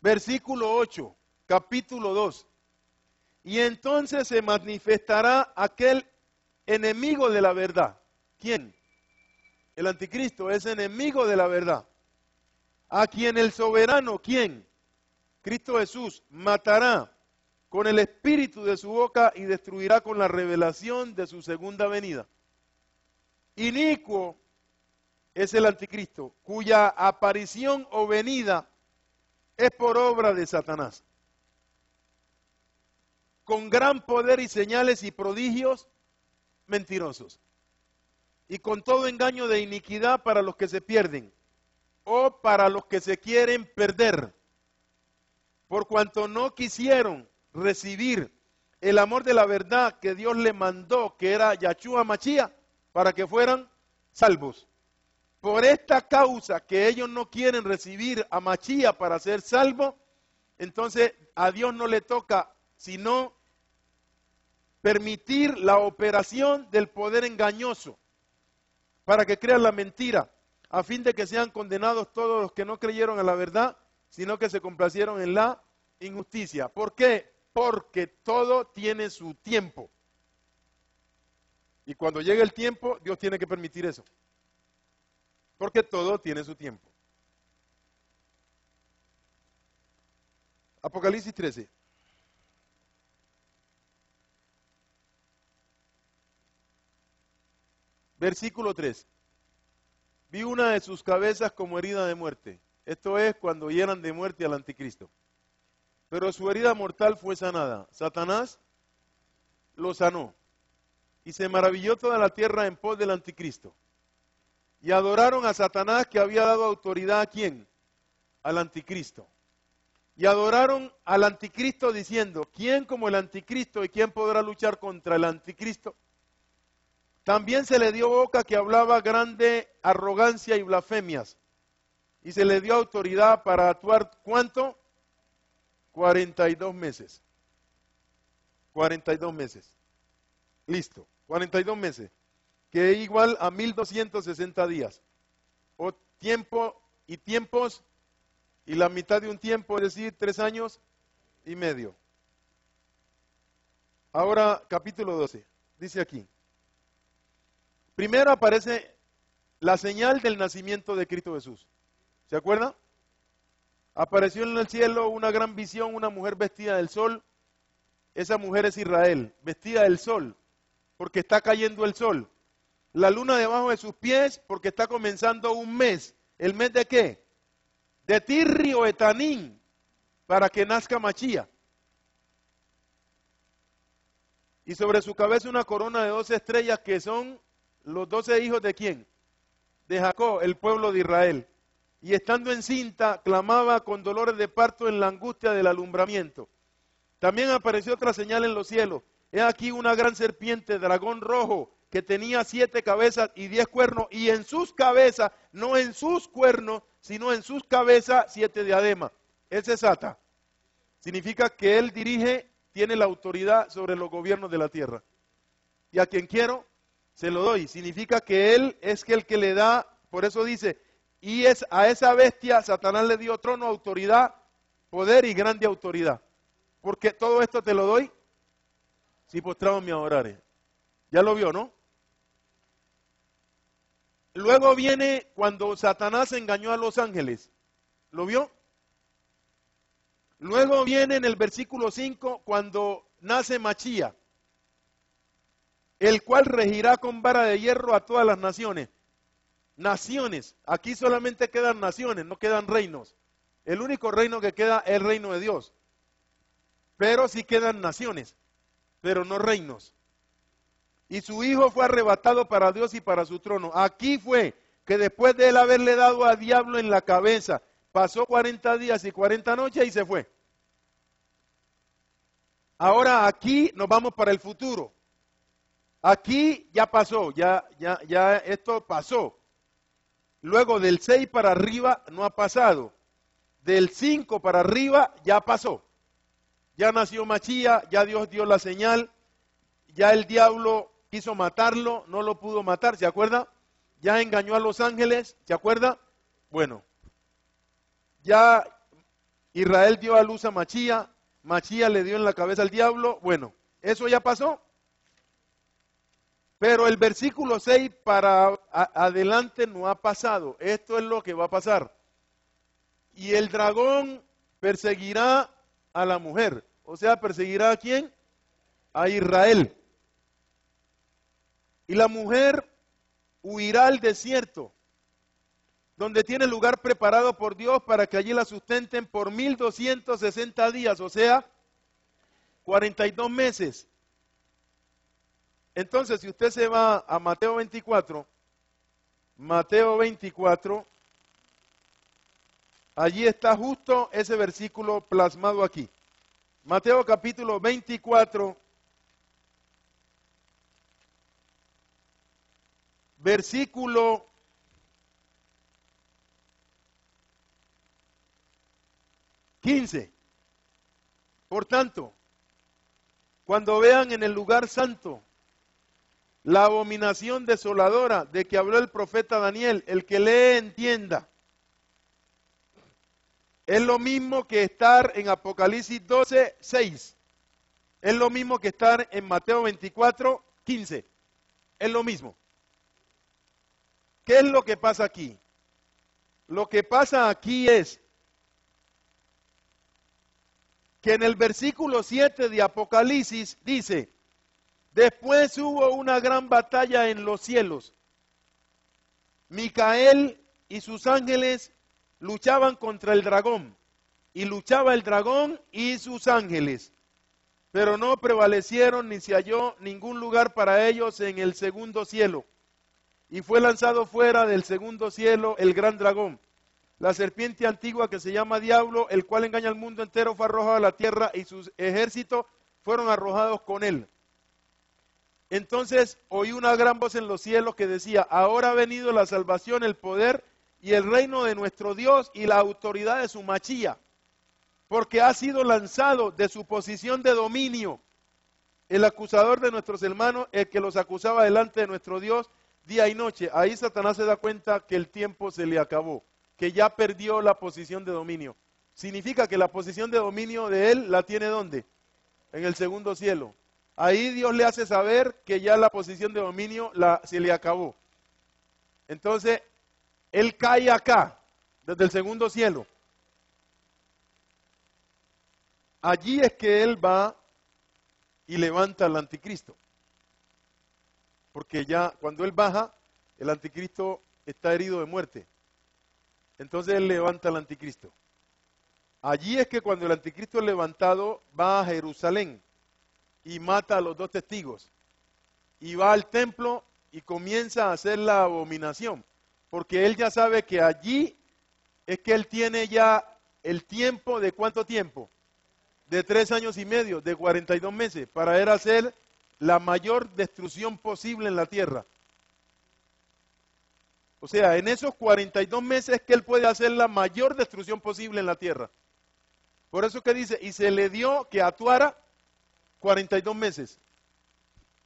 Versículo 8, capítulo 2. Y entonces se manifestará aquel enemigo de la verdad. ¿Quién? El anticristo es enemigo de la verdad. A quien el soberano, ¿quién? Cristo Jesús, matará con el espíritu de su boca y destruirá con la revelación de su segunda venida. Inicuo es el anticristo, cuya aparición o venida es por obra de Satanás, con gran poder y señales y prodigios mentirosos, y con todo engaño de iniquidad para los que se pierden, o para los que se quieren perder, por cuanto no quisieron recibir el amor de la verdad que Dios le mandó, que era Yahshua Machía, para que fueran salvos. Por esta causa que ellos no quieren recibir a Machía para ser salvos, entonces a Dios no le toca sino permitir la operación del poder engañoso para que crean la mentira, a fin de que sean condenados todos los que no creyeron a la verdad, sino que se complacieron en la injusticia. ¿Por qué? Porque todo tiene su tiempo. Y cuando llegue el tiempo, Dios tiene que permitir eso. Porque todo tiene su tiempo. Apocalipsis 13. Versículo 3. Vi una de sus cabezas como herida de muerte. Esto es cuando hieran de muerte al anticristo. Pero su herida mortal fue sanada. Satanás lo sanó. Y se maravilló toda la tierra en pos del anticristo. Y adoraron a Satanás, que había dado autoridad ¿a quién? Al anticristo. Y adoraron al anticristo diciendo, ¿quién como el anticristo y quién podrá luchar contra el anticristo? También se le dio boca que hablaba grande arrogancia y blasfemias. Y se le dio autoridad para actuar, ¿cuánto? 42 meses. 42 meses. Listo, 42 meses. Que es igual a 1260 días. O tiempo y tiempos y la mitad de un tiempo, es decir, 3 años y medio. Ahora, capítulo 12, dice aquí. Primero aparece la señal del nacimiento de Cristo Jesús. ¿Se acuerdan? Apareció en el cielo una gran visión, una mujer vestida del sol. Esa mujer es Israel, vestida del sol, porque está cayendo el sol. La luna debajo de sus pies, porque está comenzando un mes. ¿El mes de qué? De Tirri o Etanín, para que nazca Machía. Y sobre su cabeza una corona de 12 estrellas, que son los 12 hijos de ¿quién? De Jacob, el pueblo de Israel. Y estando encinta, clamaba con dolores de parto en la angustia del alumbramiento. También apareció otra señal en los cielos. He aquí una gran serpiente, dragón rojo, que tenía 7 cabezas y 10 cuernos, y en sus cabezas, no en sus cuernos, sino en sus cabezas, 7 diademas. Él se desata. Significa que él dirige, tiene la autoridad sobre los gobiernos de la tierra. Y a quien quiero, se lo doy. Significa que él es el que le da, por eso dice, y es a esa bestia Satanás le dio trono, autoridad, poder y grande autoridad. Porque todo esto te lo doy si postrado me adorare. Ya lo vio, ¿no? Luego viene cuando Satanás engañó a los ángeles. ¿Lo vio? Luego viene en el versículo 5 cuando nace Machía, el cual regirá con vara de hierro a todas las naciones. Naciones, aquí solamente quedan naciones, no quedan reinos. El único reino que queda es el reino de Dios. Pero sí quedan naciones, pero no reinos. Y su hijo fue arrebatado para Dios y para su trono. Aquí fue que después de él haberle dado al diablo en la cabeza, pasó 40 días y 40 noches y se fue. Ahora aquí nos vamos para el futuro. Aquí ya pasó, ya esto pasó. Luego del 6 para arriba no ha pasado. Del 5 para arriba ya pasó. Ya nació Machía, ya Dios dio la señal, ya el diablo quiso matarlo, no lo pudo matar, ¿se acuerda? Ya engañó a los ángeles, ¿se acuerda? Bueno, ya Israel dio a luz a Machía, Machía le dio en la cabeza al diablo, bueno, eso ya pasó. Pero el versículo 6 para adelante no ha pasado, esto es lo que va a pasar. Y el dragón perseguirá a la mujer, o sea, perseguirá a ¿quién? A Israel. Y la mujer huirá al desierto, donde tiene lugar preparado por Dios para que allí la sustenten por 1260 días, o sea, 42 meses. Entonces, si usted se va a Mateo 24, allí está justo ese versículo plasmado aquí. Mateo capítulo 24, versículo 15. Por tanto, cuando vean en el lugar santo la abominación desoladora de que habló el profeta Daniel, el que lee entienda. Es lo mismo que estar en Apocalipsis 12, 6. Es lo mismo que estar en Mateo 24, 15. Es lo mismo. ¿Qué es lo que pasa aquí? Lo que pasa aquí es que en el versículo 7 de Apocalipsis dice, después hubo una gran batalla en los cielos. Micael y sus ángeles luchaban contra el dragón, y luchaba el dragón y sus ángeles, pero no prevalecieron ni se halló ningún lugar para ellos en el segundo cielo. Y fue lanzado fuera del segundo cielo el gran dragón, la serpiente antigua que se llama Diablo, el cual engaña al mundo entero, fue arrojado a la tierra y sus ejércitos fueron arrojados con él. Entonces oí una gran voz en los cielos que decía, ahora ha venido la salvación, el poder y el reino de nuestro Dios y la autoridad de su Machía, porque ha sido lanzado de su posición de dominio el acusador de nuestros hermanos, el que los acusaba delante de nuestro Dios día y noche. Ahí Satanás se da cuenta que el tiempo se le acabó. que ya perdió la posición de dominio. Significa que la posición de dominio de él la tiene ¿dónde? En el segundo cielo. Ahí Dios le hace saber que ya la posición de dominio se le acabó. Entonces, él cae acá, desde el segundo cielo. Allí es que él va y levanta al anticristo. Porque ya cuando él baja, el anticristo está herido de muerte. Entonces él levanta al anticristo. Allí es que cuando el anticristo es levantado, va a Jerusalén y mata a los 2 testigos. Y va al templo y comienza a hacer la abominación. Porque él ya sabe que allí es que él tiene ya el tiempo de ¿cuánto tiempo? De 3 años y medio, de 42 meses, para él hacer la mayor destrucción posible en la tierra. O sea, en esos 42 meses que él puede hacer la mayor destrucción posible en la tierra. Por eso que dice, y se le dio que actuara 42 meses.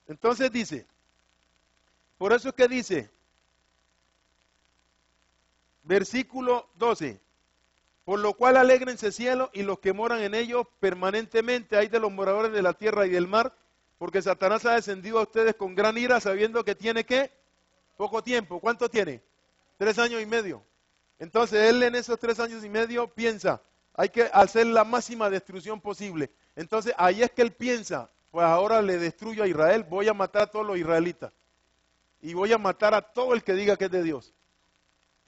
Entonces dice, por eso es que dice, versículo 12, por lo cual alégrense cielo y los que moran en ellos permanentemente, hay de los moradores de la tierra y del mar, porque Satanás ha descendido a ustedes con gran ira, sabiendo que tiene ¿qué? Poco tiempo. ¿Cuánto tiene? 3 años y medio. Entonces él en esos 3 años y medio piensa, hay que hacer la máxima destrucción posible. Entonces ahí es que él piensa, pues ahora le destruyo a Israel, voy a matar a todos los israelitas. Y voy a matar a todo el que diga que es de Dios.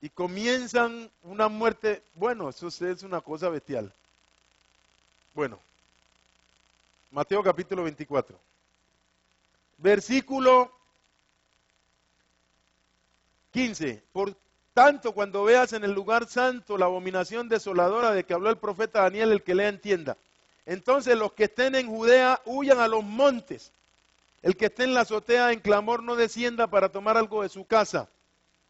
Y comienzan una muerte, bueno, eso es una cosa bestial. Bueno, Mateo capítulo 24. Versículo 15. Por tanto, cuando veas en el lugar santo la abominación desoladora de que habló el profeta Daniel, el que lea entienda. Entonces los que estén en Judea huyan a los montes. El que esté en la azotea en clamor no descienda para tomar algo de su casa.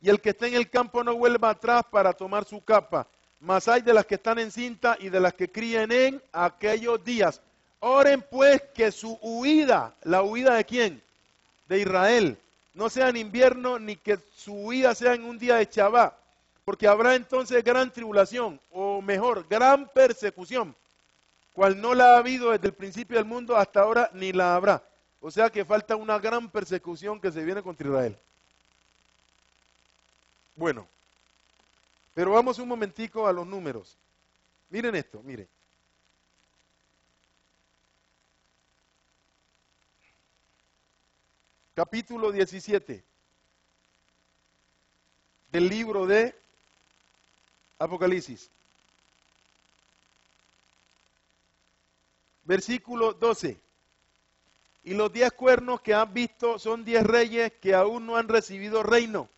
Y el que esté en el campo no vuelva atrás para tomar su capa. Mas hay de las que están en cinta y de las que críen en aquellos días. Oren pues que su huida, ¿la huida de quién? De Israel, no sea en invierno ni que su huida sea en un día de Shabbat, porque habrá entonces gran tribulación, o mejor, gran persecución, cual no la ha habido desde el principio del mundo hasta ahora ni la habrá. O sea que falta una gran persecución que se viene contra Israel. Bueno, pero vamos un momentico a los números. Miren esto, miren. Capítulo 17 del libro de Apocalipsis. Versículo 12. Y los 10 cuernos que han visto son 10 reyes que aún no han recibido reino,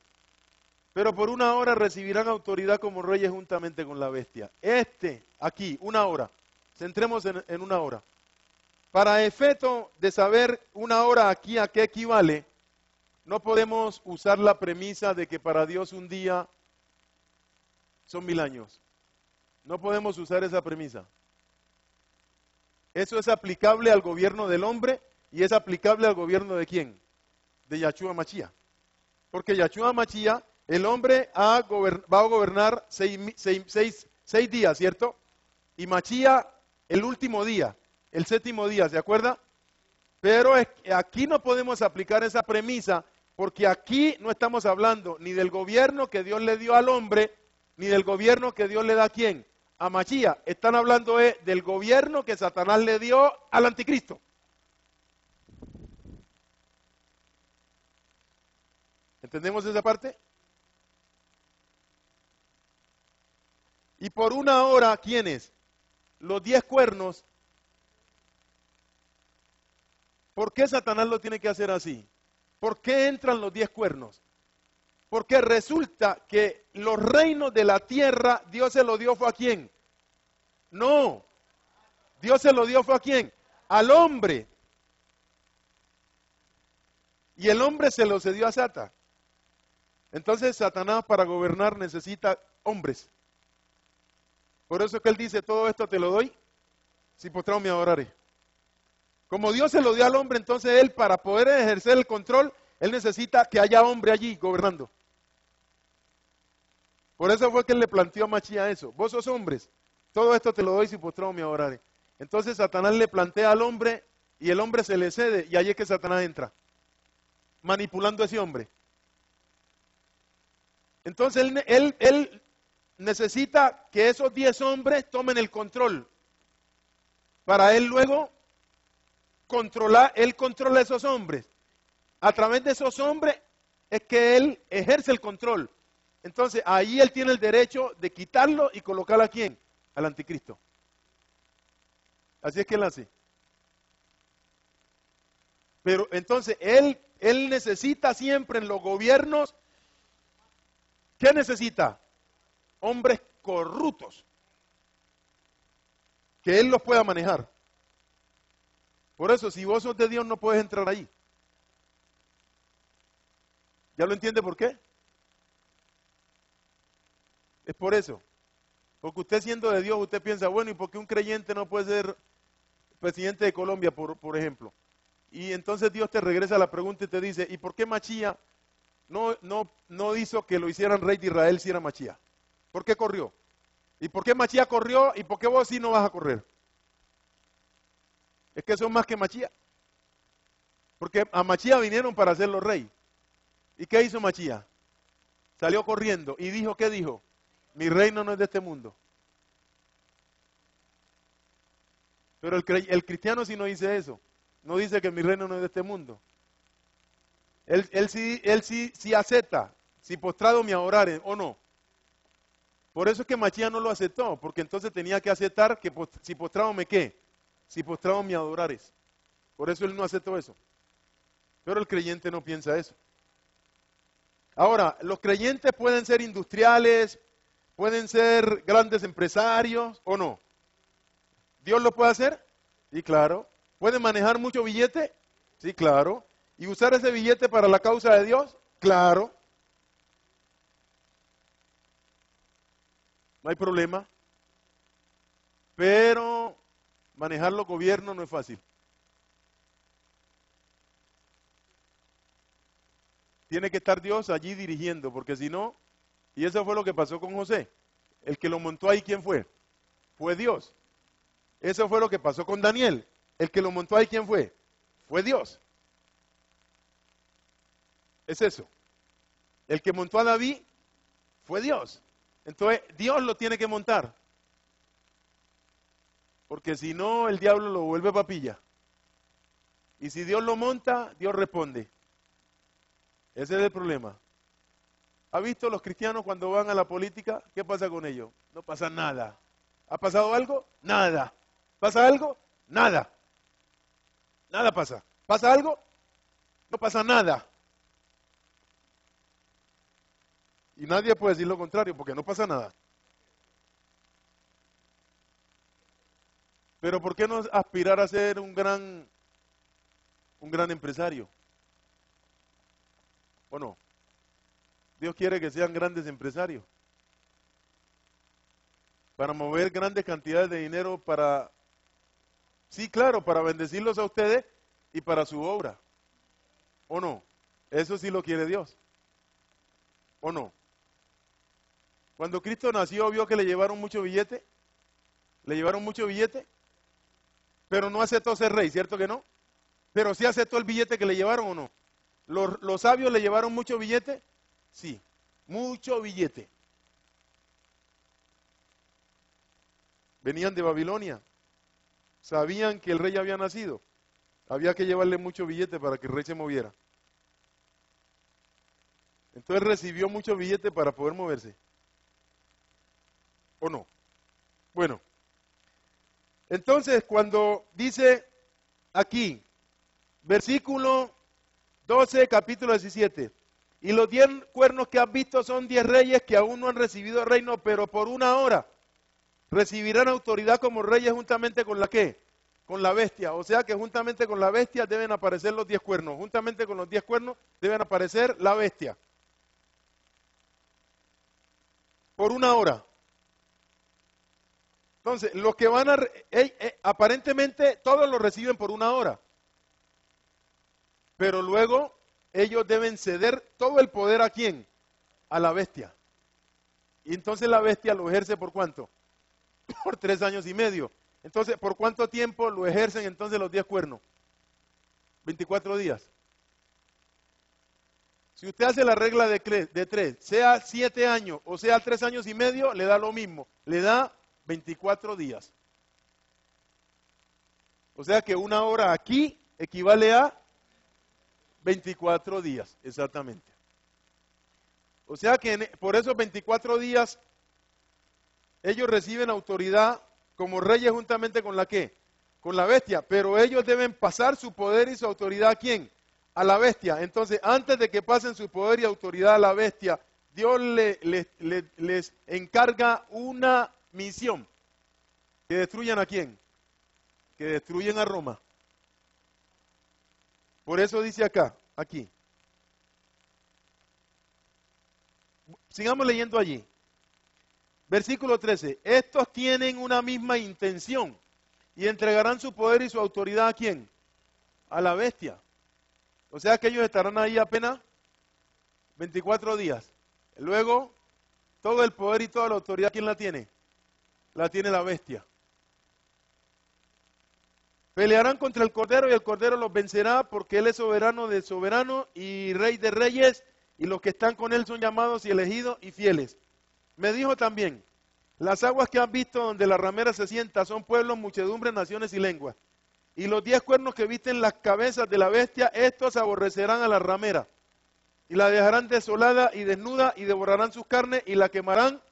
pero por una hora recibirán autoridad como reyes juntamente con la bestia. Aquí, una hora. Centremos en una hora. Para efecto de saber una hora aquí a qué equivale, no podemos usar la premisa de que para Dios un día son 1000 años. No podemos usar esa premisa. Eso es aplicable al gobierno del hombre y es aplicable al gobierno de ¿quién? De Yahshua Mashiach. Porque Yahshua Mashiach, el hombre va a gobernar 6 días, ¿cierto? Y Mashiach el último día, el 7º día, ¿se acuerda? Pero aquí no podemos aplicar esa premisa porque aquí no estamos hablando ni del gobierno que Dios le dio al hombre, ni del gobierno que Dios le da a ¿quién? A Mashiach. Están hablando del gobierno que Satanás le dio al anticristo. ¿Entendemos esa parte? Y por una hora, ¿quiénes? Los 10 cuernos. ¿Por qué Satanás lo tiene que hacer así? ¿Por qué entran los 10 cuernos? Porque resulta que los reinos de la tierra, Dios se lo dio fue a quién. No, Dios se lo dio fue a quién. Al hombre. Y el hombre se lo cedió a Satan. Entonces Satanás para gobernar necesita hombres. Por eso es que él dice, todo esto te lo doy, si postrado me adoraré. Como Dios se lo dio al hombre, entonces él para poder ejercer el control, él necesita que haya hombre allí gobernando. Por eso fue que él le planteó a Machía eso. Vos sos hombres, todo esto te lo doy si postrado me adorare. Entonces Satanás le plantea al hombre y el hombre se le cede y ahí es que Satanás entra, manipulando a ese hombre. Entonces él necesita que esos 10 hombres tomen el control para él luego controla a esos hombres. A través de esos hombres es que él ejerce el control. Entonces, ahí él tiene el derecho de quitarlo y colocar a quién? Al anticristo. Así es que él hace. Pero entonces, él necesita siempre en los gobiernos, ¿qué necesita? Hombres corruptos. Que él los pueda manejar. Por eso, si vos sos de Dios, no puedes entrar ahí. ¿Ya lo entiende por qué? Es por eso. Porque usted siendo de Dios, usted piensa, bueno, ¿y por qué un creyente no puede ser presidente de Colombia, por ejemplo? Y entonces Dios te regresa a la pregunta y te dice, ¿y por qué Machía no hizo que lo hicieran rey de Israel si era Machía? ¿Por qué corrió? ¿Y por qué Machía corrió y por qué vos sí no vas a correr? Es que son más que Machía. Porque a Machía vinieron para hacerlo rey. ¿Y qué hizo Machía? Salió corriendo y dijo, ¿qué dijo? Mi reino no es de este mundo. Pero el cristiano sí no dice eso. No dice que mi reino no es de este mundo. Él sí acepta, si postrado me adoraren o no. Por eso es que Machía no lo aceptó, porque entonces tenía que aceptar que si postrado me qué, si postrado me adorares. Por eso él no aceptó eso. Pero el creyente no piensa eso. Ahora, los creyentes pueden ser industriales, pueden ser grandes empresarios o no. ¿Dios lo puede hacer? Sí, claro. ¿Pueden manejar mucho billete? Sí, claro. ¿Y usar ese billete para la causa de Dios? Claro. No hay problema. Pero manejar los gobiernos no es fácil. Tiene que estar Dios allí dirigiendo, porque si no, y eso fue lo que pasó con José. El que lo montó ahí, ¿quién fue? Fue Dios. Eso fue lo que pasó con Daniel. El que lo montó ahí, ¿quién fue? Fue Dios. Es eso. El que montó a David fue Dios. Entonces, Dios lo tiene que montar. Porque si no, el diablo lo vuelve papilla. Y si Dios lo monta, Dios responde. Ese es el problema. ¿Ha visto los cristianos cuando van a la política? ¿Qué pasa con ellos? No pasa nada. ¿Ha pasado algo? Nada. ¿Pasa algo? Nada. Nada pasa. ¿Pasa algo? No pasa nada. Y nadie puede decir lo contrario porque no pasa nada. Pero ¿por qué no aspirar a ser un gran empresario? ¿O no? Dios quiere que sean grandes empresarios. Para mover grandes cantidades de dinero para, sí, claro, para bendecirlos a ustedes y para su obra. ¿O no? Eso sí lo quiere Dios. ¿O no? Cuando Cristo nació, vio que le llevaron mucho billete. Le llevaron mucho billete. Pero no aceptó ser rey, ¿cierto que no? Pero sí aceptó el billete que le llevaron o no. ¿Los sabios le llevaron mucho billete? Sí, mucho billete. Venían de Babilonia. Sabían que el rey había nacido. Había que llevarle mucho billete para que el rey se moviera. Entonces recibió mucho billete para poder moverse. ¿O no? Bueno. Entonces, cuando dice aquí, versículo 12, capítulo 17, y los 10 cuernos que has visto son 10 reyes que aún no han recibido reino, pero por una hora recibirán autoridad como reyes juntamente con la ¿qué? Con la bestia. O sea que juntamente con la bestia deben aparecer los 10 cuernos. Juntamente con los 10 cuernos deben aparecer la bestia. Por una hora. Entonces, los que van a, aparentemente todos lo reciben por una hora. Pero luego ellos deben ceder todo el poder ¿a quién? A la bestia. Y entonces la bestia lo ejerce ¿por cuánto? Por 3 años y medio. Entonces, ¿por cuánto tiempo lo ejercen entonces los 10 cuernos? 24 días. Si usted hace la regla de 3, sea 7 años o sea 3 años y medio, le da lo mismo. Le da 24 días. O sea que una hora aquí equivale a 24 días, exactamente. O sea que por esos 24 días ellos reciben autoridad como reyes juntamente con la ¿qué? Con la bestia. Pero ellos deben pasar su poder y su autoridad ¿a quién? A la bestia. Entonces, antes de que pasen su poder y autoridad a la bestia, Dios les encarga una misión. ¿Que destruyan a quién? Que destruyen a Roma. Por eso dice acá, aquí. Sigamos leyendo allí. Versículo 13. Estos tienen una misma intención y entregarán su poder y su autoridad ¿a quién? A la bestia. O sea que ellos estarán ahí apenas 24 días. Luego, todo el poder y toda la autoridad, ¿quién la tiene? La tiene la bestia. Pelearán contra el Cordero y el Cordero los vencerá porque Él es soberano de soberanos y Rey de reyes y los que están con Él son llamados y elegidos y fieles. Me dijo también, las aguas que has visto donde la ramera se sienta son pueblos, muchedumbres, naciones y lenguas. Y los 10 cuernos que visten las cabezas de la bestia, estos aborrecerán a la ramera. Y la dejarán desolada y desnuda y devorarán sus carnes y la quemarán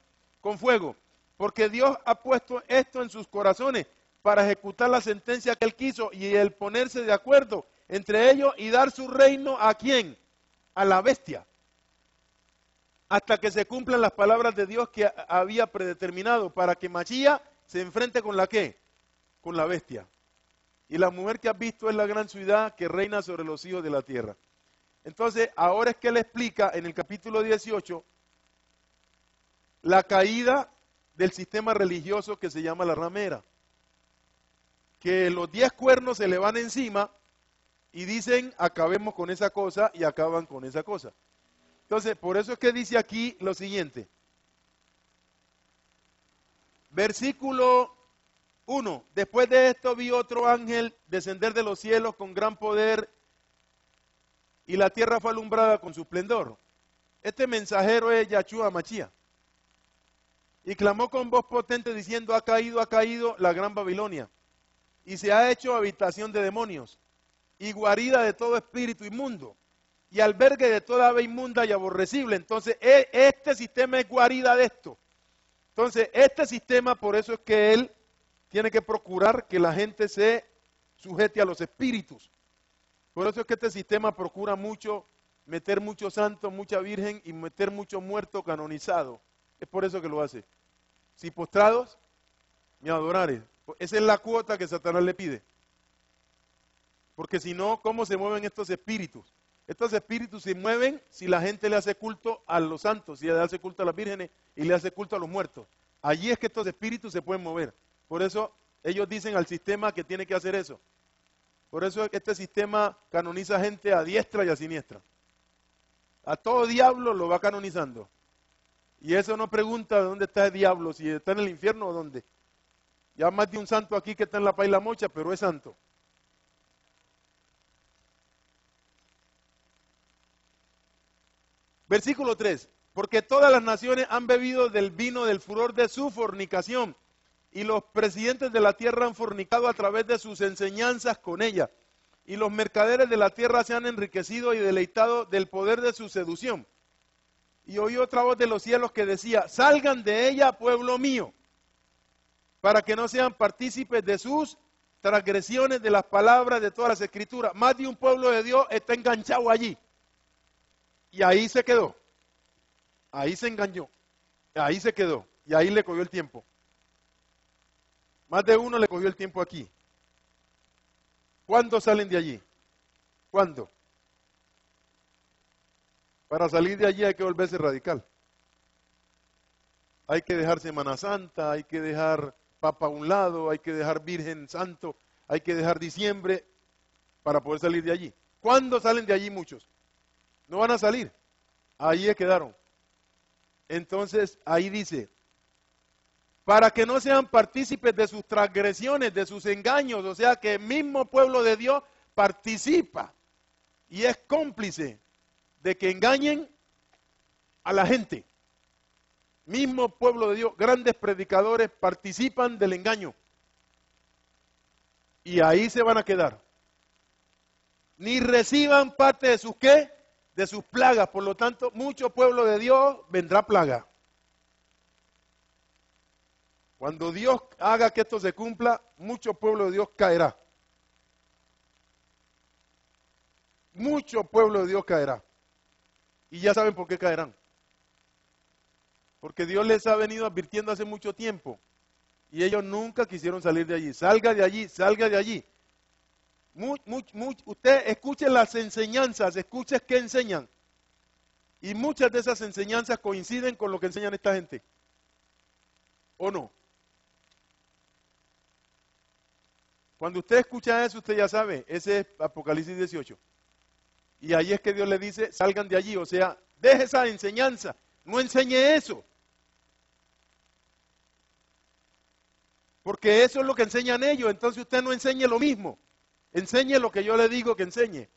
con fuego. Porque Dios ha puesto esto en sus corazones para ejecutar la sentencia que Él quiso y el ponerse de acuerdo entre ellos y dar su reino ¿a quién? A la bestia. Hasta que se cumplan las palabras de Dios que había predeterminado para que Machía se enfrente con la ¿qué? Con la bestia. Y la mujer que has visto es la gran ciudad que reina sobre los hijos de la tierra. Entonces, ahora es que él explica en el capítulo 18 la caída del sistema religioso que se llama la ramera. Que los 10 cuernos se le van encima y dicen, acabemos con esa cosa, y acaban con esa cosa. Entonces, por eso es que dice aquí lo siguiente. Versículo 1. Después de esto vi otro ángel descender de los cielos con gran poder y la tierra fue alumbrada con su esplendor. Este mensajero es Yahshua Machía. Y clamó con voz potente diciendo, ha caído la gran Babilonia y se ha hecho habitación de demonios y guarida de todo espíritu inmundo y albergue de toda ave inmunda y aborrecible. Entonces, este sistema es guarida de esto. Entonces, este sistema, por eso es que él tiene que procurar que la gente se sujete a los espíritus. Por eso es que este sistema procura mucho meter muchos santos, mucha virgen y meter muchos muertos canonizados. Es por eso que lo hace. Si postrados, me adorare. Esa es la cuota que Satanás le pide. Porque si no, ¿cómo se mueven estos espíritus? Estos espíritus se mueven si la gente le hace culto a los santos, si le hace culto a las vírgenes y le hace culto a los muertos. Allí es que estos espíritus se pueden mover. Por eso ellos dicen al sistema que tiene que hacer eso. Por eso este sistema canoniza gente a diestra y a siniestra. A todo diablo lo va canonizando. Y eso no pregunta de dónde está el diablo, si está en el infierno o dónde. Ya más de un santo aquí que está en la paila mocha, pero es santo. Versículo 3. Porque todas las naciones han bebido del vino del furor de su fornicación, y los presidentes de la tierra han fornicado a través de sus enseñanzas con ella, y los mercaderes de la tierra se han enriquecido y deleitado del poder de su seducción. Y oí otra voz de los cielos que decía, salgan de ella, pueblo mío, para que no sean partícipes de sus transgresiones, de las palabras de todas las escrituras. Más de un pueblo de Dios está enganchado allí. Y ahí se quedó. Ahí se engañó. Ahí se quedó. Y ahí le cogió el tiempo. Más de uno le cogió el tiempo aquí. ¿Cuándo salen de allí? ¿Cuándo? Para salir de allí hay que volverse radical. Hay que dejar Semana Santa, hay que dejar Papa a un lado, hay que dejar Virgen Santo, hay que dejar diciembre para poder salir de allí. ¿Cuándo salen de allí muchos? No van a salir. Ahí quedaron. Entonces ahí dice, para que no sean partícipes de sus transgresiones, de sus engaños, o sea que el mismo pueblo de Dios participa y es cómplice de que engañen a la gente. Mismo pueblo de Dios, grandes predicadores participan del engaño. Y ahí se van a quedar. Ni reciban parte de sus ¿qué? De sus plagas. Por lo tanto, mucho pueblo de Dios vendrá plaga. Cuando Dios haga que esto se cumpla, mucho pueblo de Dios caerá. Mucho pueblo de Dios caerá. Y ya saben por qué caerán. Porque Dios les ha venido advirtiendo hace mucho tiempo. Y ellos nunca quisieron salir de allí. Salga de allí, salga de allí. Usted escuche las enseñanzas, escuche qué enseñan. Y muchas de esas enseñanzas coinciden con lo que enseñan esta gente. ¿O no? Cuando usted escucha eso, usted ya sabe, ese es Apocalipsis 18. Y ahí es que Dios le dice, salgan de allí, o sea, deje esa enseñanza, no enseñe eso. Porque eso es lo que enseñan ellos, entonces usted no enseñe lo mismo, enseñe lo que yo le digo que enseñe.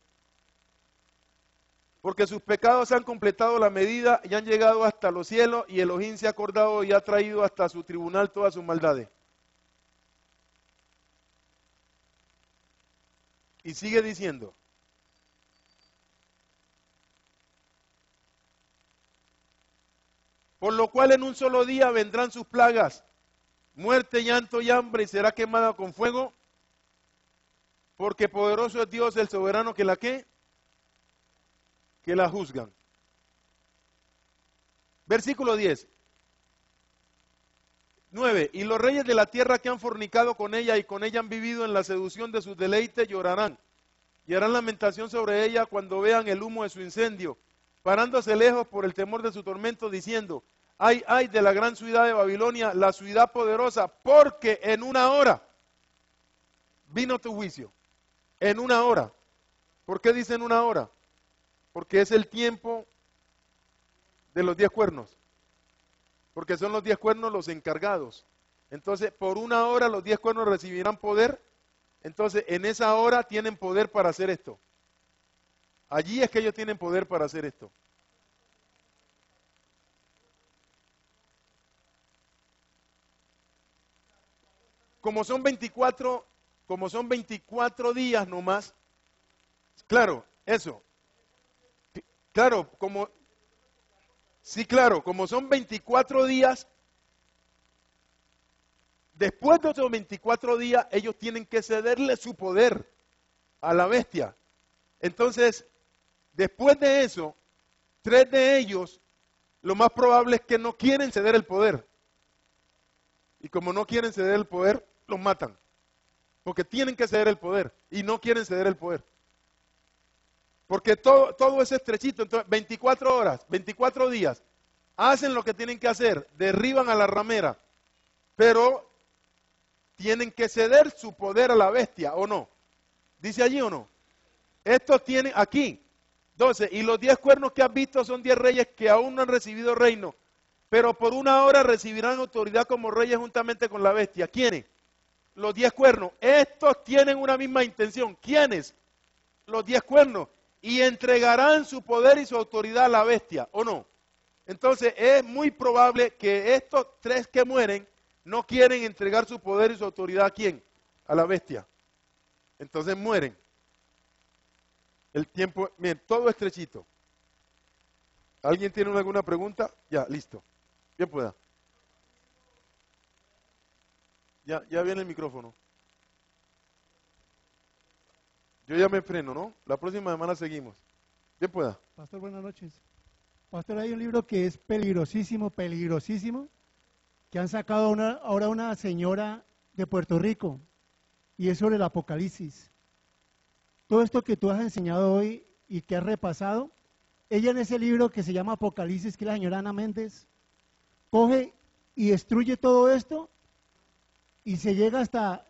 Porque sus pecados han completado la medida y han llegado hasta los cielos y Elohim se ha acordado y ha traído hasta su tribunal todas sus maldades. Y sigue diciendo, por lo cual en un solo día vendrán sus plagas, muerte, llanto y hambre, y será quemada con fuego, porque poderoso es Dios el soberano que la ¿qué? Que la juzgan. Versículo 10. 9. Y los reyes de la tierra que han fornicado con ella y con ella han vivido en la seducción de sus deleites llorarán y harán lamentación sobre ella cuando vean el humo de su incendio, parándose lejos por el temor de su tormento, diciendo, ay, ay de la gran ciudad de Babilonia, la ciudad poderosa, porque en una hora vino tu juicio. En una hora. ¿Por qué dice en una hora? Porque es el tiempo de los 10 cuernos. Porque son los 10 cuernos los encargados. Entonces, por una hora los 10 cuernos recibirán poder. Entonces, en esa hora tienen poder para hacer esto. Allí es que ellos tienen poder para hacer esto. Como son 24 días nomás, claro, eso. Claro, sí, claro, como son 24 días, después de esos 24 días, ellos tienen que cederle su poder a la bestia. Entonces, después de eso, 3 de ellos, lo más probable es que no quieren ceder el poder. Y como no quieren ceder el poder, los matan. Porque tienen que ceder el poder y no quieren ceder el poder. Porque todo es estrechito. Entonces, 24 horas, 24 días, hacen lo que tienen que hacer, derriban a la ramera, pero tienen que ceder su poder a la bestia, ¿o no? ¿Dice allí o no? Estos tienen aquí, 12, y los 10 cuernos que has visto son 10 reyes que aún no han recibido reino, pero por una hora recibirán autoridad como reyes juntamente con la bestia. ¿Quiénes? Los 10 cuernos. Estos tienen una misma intención. ¿Quiénes? Los 10 cuernos. Y entregarán su poder y su autoridad a la bestia, ¿o no? Entonces es muy probable que estos 3 que mueren no quieren entregar su poder y su autoridad ¿a quién? A la bestia. Entonces mueren. El tiempo, miren, todo estrechito. ¿Alguien tiene alguna pregunta? Ya, listo. Bien pueda. Ya viene el micrófono. Yo ya me freno, ¿no? La próxima semana seguimos. Bien pueda. Pastor, buenas noches. Pastor, hay un libro que es peligrosísimo, peligrosísimo, que han sacado ahora una señora de Puerto Rico, y es sobre el Apocalipsis. Todo esto que tú has enseñado hoy y que has repasado, ella en ese libro que se llama Apocalipsis, que es la señora Ana Méndez, coge y destruye todo esto y se llega hasta